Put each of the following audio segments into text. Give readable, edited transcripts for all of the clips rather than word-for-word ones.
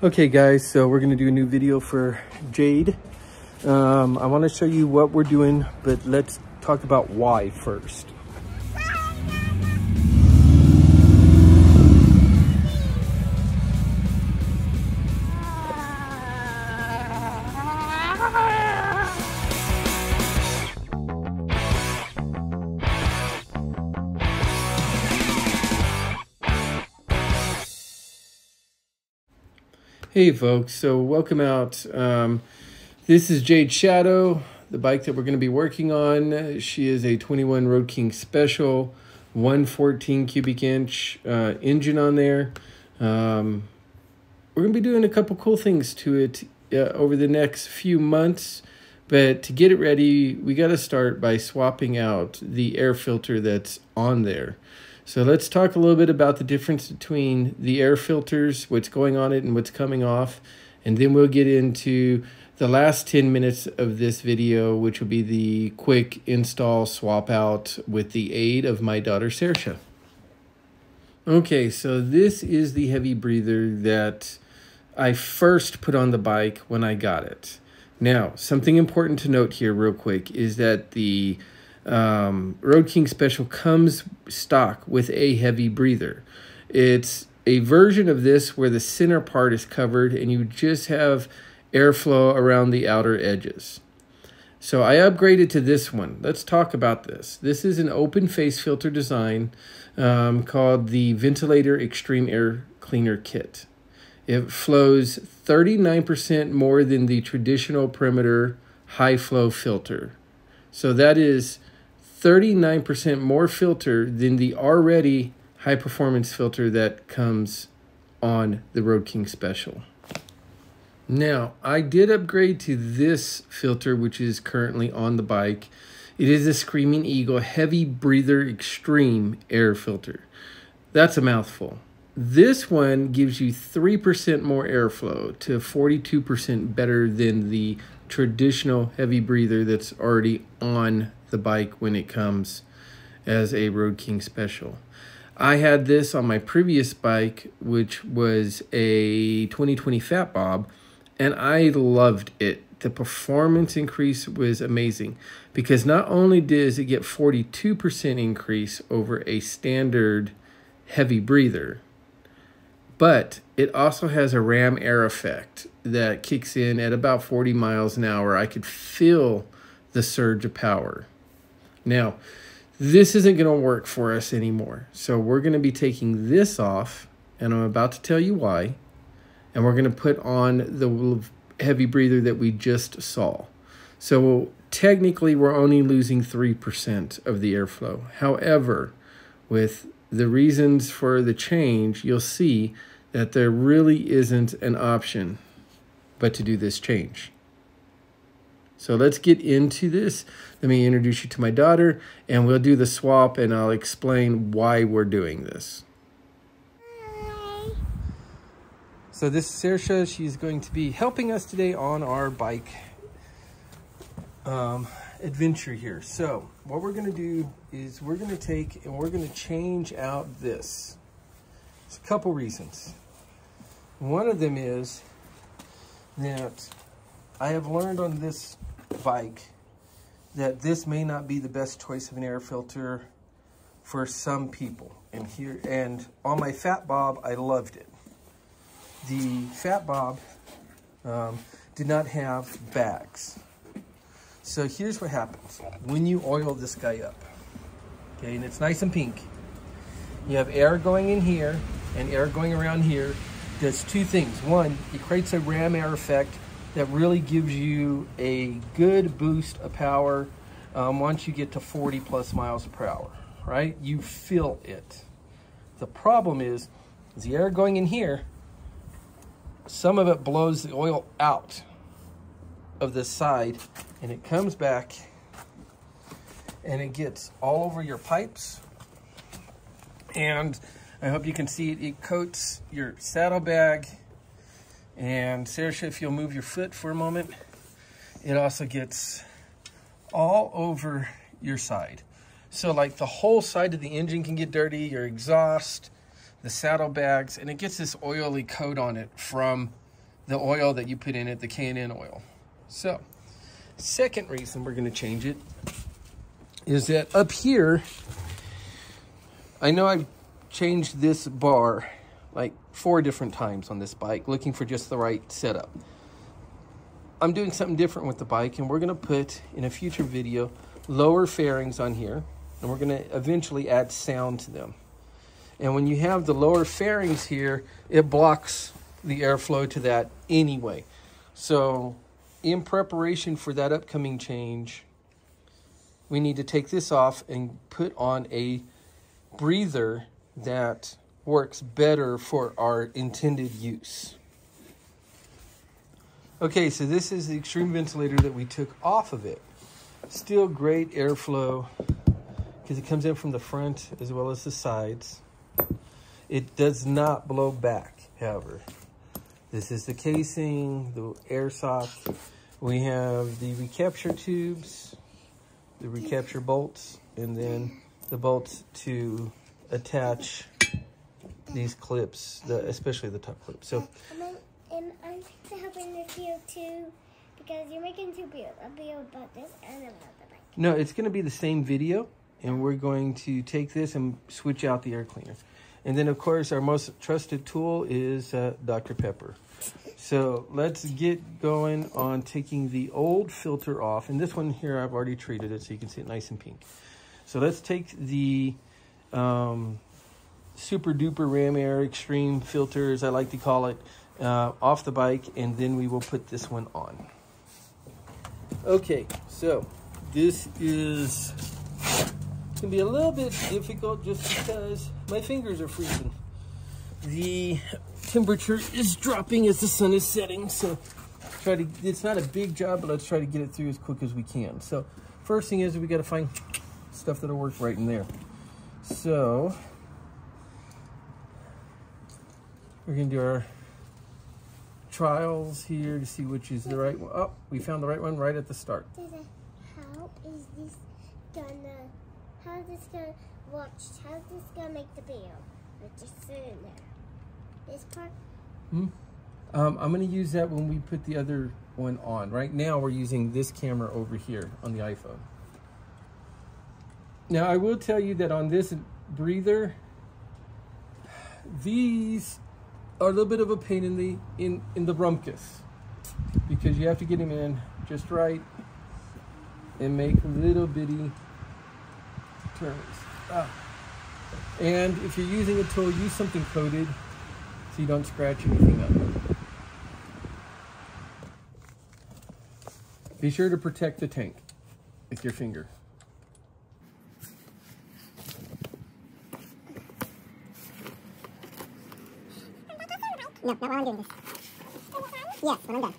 Okay guys, so we're gonna do a new video for Jade. I wanna show you what we're doing, but let's talk about why first. Hey folks, so welcome out. This is Jade Shadow, the bike that we're going to be working on. She is a 21 Road King Special, 114 cubic inch engine on there. We're going to be doing a couple cool things to it over the next few months, but to get it ready, we got to start by swapping out the air filter that's on there. So let's talk a little bit about the difference between the air filters, what's going on it and what's coming off. And then we'll get into the last 10 minutes of this video, which will be the quick install swap out with the aid of my daughter, Saoirse. Okay, so this is the heavy breather that I first put on the bike when I got it. Now, something important to note here real quick is that the Road King Special comes stock with a heavy breather. It's a version of this where the center part is covered and you just have airflow around the outer edges. So I upgraded to this one. Let's talk about this. This is an open face filter design called the Ventilator Extreme Air Cleaner Kit. It flows 39% more than the traditional perimeter high flow filter. So that is 39% more filter than the already high performance filter that comes on the Road King Special. Now, I did upgrade to this filter, which is currently on the bike. It is a Screaming Eagle Heavy Breather Extreme Air Filter. That's a mouthful. This one gives you 3% more airflow to 42% better than the traditional heavy breather that's already on the bike when it comes as a Road King Special. I had this on my previous bike, which was a 2020 Fat Bob, and I loved it. The performance increase was amazing because not only does it get 42% increase over a standard heavy breather, but it also has a ram air effect that kicks in at about 40 miles an hour. I could feel the surge of power. Now, this isn't going to work for us anymore. So we're going to be taking this off, and I'm about to tell you why. And we're going to put on the heavy breather that we just saw. So technically, we're only losing 3% of the airflow. However, with the reasons for the change, you'll see that there really isn't an option but to do this change. So let's get into this. Let me introduce you to my daughter, and we'll do the swap, and I'll explain why we're doing this. Hi. So this is Saoirse. She's going to be helping us today on our bike adventure here. So what we're going to do is we're going to take and we're going to change out this. There's a couple reasons. One of them is that I have learned on this bike that this may not be the best choice of an air filter for some people. And on my Fat Bob, I loved it. The Fat Bob did not have bags. So here's what happens when you oil this guy up. Okay, and it's nice and pink. You have air going in here and air going around here. Does two things. One, it creates a ram air effect that really gives you a good boost of power once you get to 40 plus miles per hour, right? You feel it. The problem is the air going in here, some of it blows the oil out of this side and it comes back and it gets all over your pipes. And I hope you can see it. It coats your saddlebag. And Saoirse, if you'll move your foot for a moment, it also gets all over your side. So like the whole side of the engine can get dirty, your exhaust, the saddlebags, and it gets this oily coat on it from the oil that you put in it, the K&N oil. So, second reason we're going to change it is that up here, I know I've changed this bar like 4 different times on this bike, looking for just the right setup. I'm doing something different with the bike, and we're going to put, in a future video, lower fairings on here, and we're going to eventually add sound to them. And when you have the lower fairings here, it blocks the airflow to that anyway. So in preparation for that upcoming change, we need to take this off and put on a breather that works better for our intended use. Okay, so this is the extreme ventilator that we took off of it. Still great airflow because it comes in from the front as well as the sides. It does not blow back, however. This is the casing, the air sock. We have the recapture tubes, the recapture bolts, and then the bolts to attach these clips, especially the top clip. So, and I'm helping with you too, because you're making a video about this and about the bike. No, it's going to be the same video, and we're going to take this and switch out the air cleaner. And then, of course, our most trusted tool is Dr. Pepper. So let's get going on taking the old filter off. And this one here, I've already treated it so you can see it nice and pink. So let's take the Super Duper Ram Air Extreme filter, as I like to call it, off the bike, and then we will put this one on. Okay, so this is going to be a little bit difficult just because my fingers are freezing. The temperature is dropping as the sun is setting, so it's not a big job, but let's try to get it through as quick as we can. So first thing is we got to find stuff that'll work right in there. So we're going to do our trials here to see which is the right one. Oh, we found the right one right at the start. How is this gonna, how's this gonna make the video? It's just sitting there. This part? I'm going to use that when we put the other one on. Right now we're using this camera over here on the iPhone. Now I will tell you that on this breather, these are a little bit of a pain in the rumpus, because you have to get them in just right and make little bitty turns. And if you're using a tool, use something coated so you don't scratch anything up. Be sure to protect the tank with your finger. No, not while I'm doing this. Yes, when I'm done.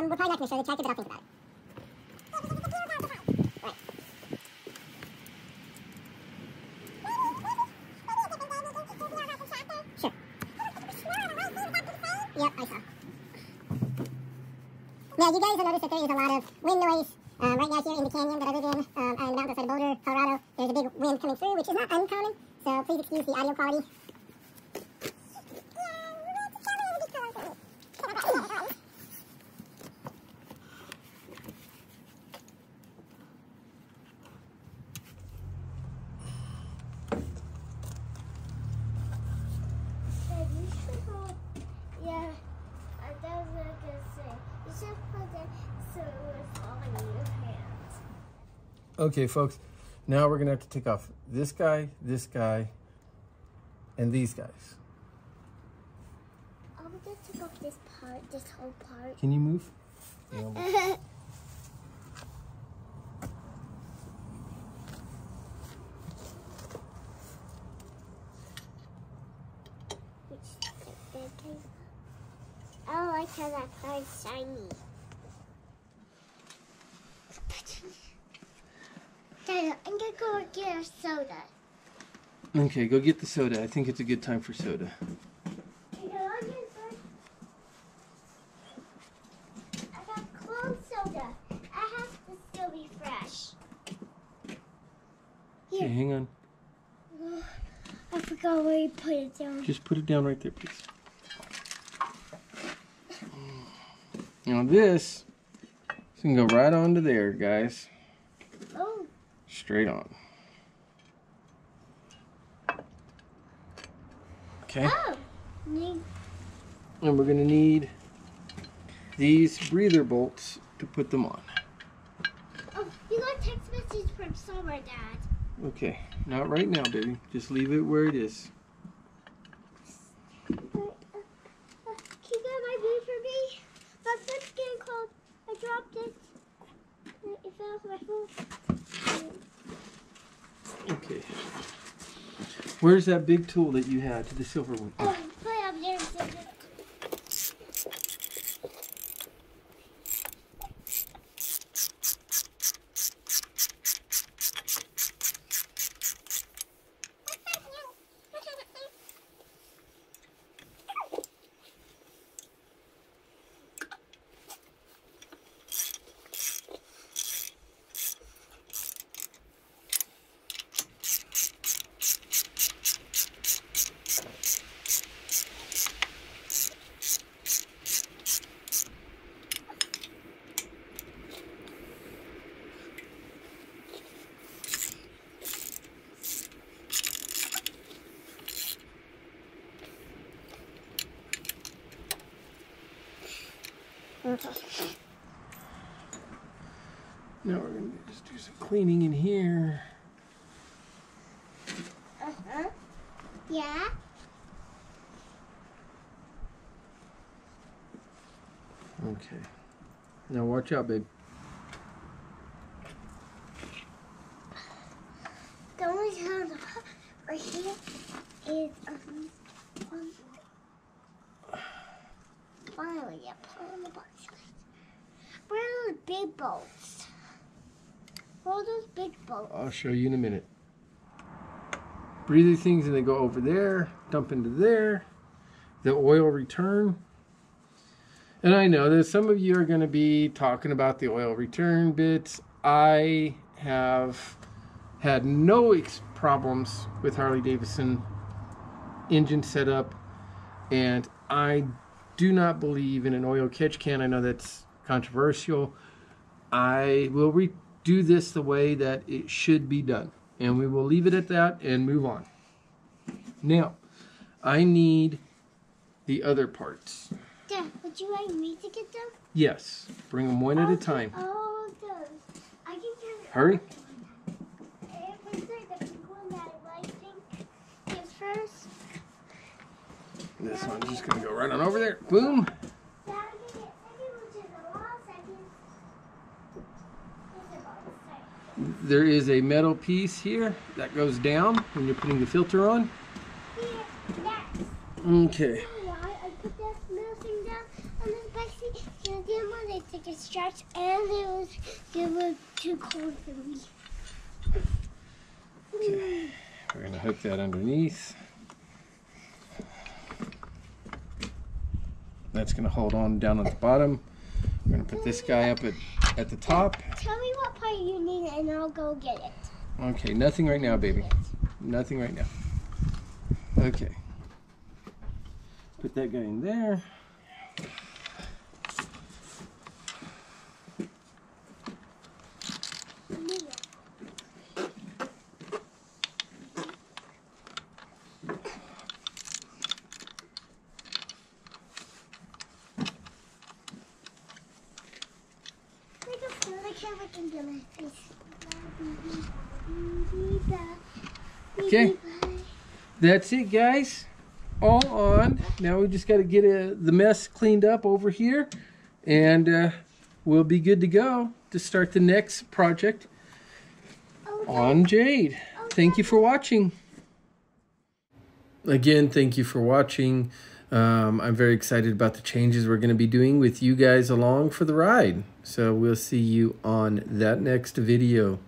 We're probably not going to show the tractor, but I'll think about it. Right. Sure. Yep, I saw. Now, you guys will notice that there is a lot of wind noise right now here in the canyon that I live in, on the mountains outside of Boulder, Colorado. There's a big wind coming through, which is not uncommon. So please excuse the audio quality. Yeah, that was what I was going to say. You should put it so it's all in your hands. Okay, folks. Now we're going to have to take off this guy, and these guys. I'm going to take off this part, this whole part. Can you move? Yeah, I like how that part's shiny. Dad, I'm going to go get a soda. Okay, go get the soda. I think it's a good time for soda. I got clothes soda. I have to still be fresh. Okay, hang on. I I forgot where you put it down. Just put it down right there, please. Now this can go right onto there, guys. Oh. Straight on. Okay. Oh. Need. And we're going to need these breather bolts to put them on. Oh, you got a text message from Summer, Dad. Okay. Not right now, baby. Just leave it where it is. Can you get my bee for me? My friend's getting cold. I dropped it. It fell off my phone. Okay. Where's that big tool that you had to the silver one? Oh, put it up there. Now we're going to just do some cleaning in here. Uh-huh. Yeah. Okay. Now watch out, babe. The only sound right here is finally I put on the box. Where are those big bolts? Where are those big bolts? I'll show you in a minute. Breather things and they go over there, dump into there. The oil return. And I know that some of you are going to be talking about the oil return bits. I have had no problems with Harley-Davidson engine setup, and I do not believe in an oil catch can. I know that's controversial. I will redo this the way that it should be done, and we will leave it at that and move on. Now, I need the other parts. Dad, would you like me to get them? Yes, bring them one at a time. Oh, those. I can get Hurry. If it's like the big one that I think is first. This one's just going to go right on over there. Boom. Dad, I can get second, which is a long second. It's about a second. There is a metal piece here that goes down when you're putting the filter on. Here, next. Okay. I put that middle thing down on this back seat. And then when they took a stretch, and it was too cold for me. Okay. We're going to hook that underneath. That's going to hold on down at the bottom. We're going to put this guy up at the top. Tell me what part you need and I'll go get it. Okay, nothing right now, baby. Nothing right now. Okay. Put that guy in there. Okay, that's it, guys. All on. Now we just got to get the mess cleaned up over here, and we'll be good to go to start the next project on Jade. Thank you for watching. Again, thank you for watching. I'm very excited about the changes we're going to be doing with you guys along for the ride. So we'll see you on that next video.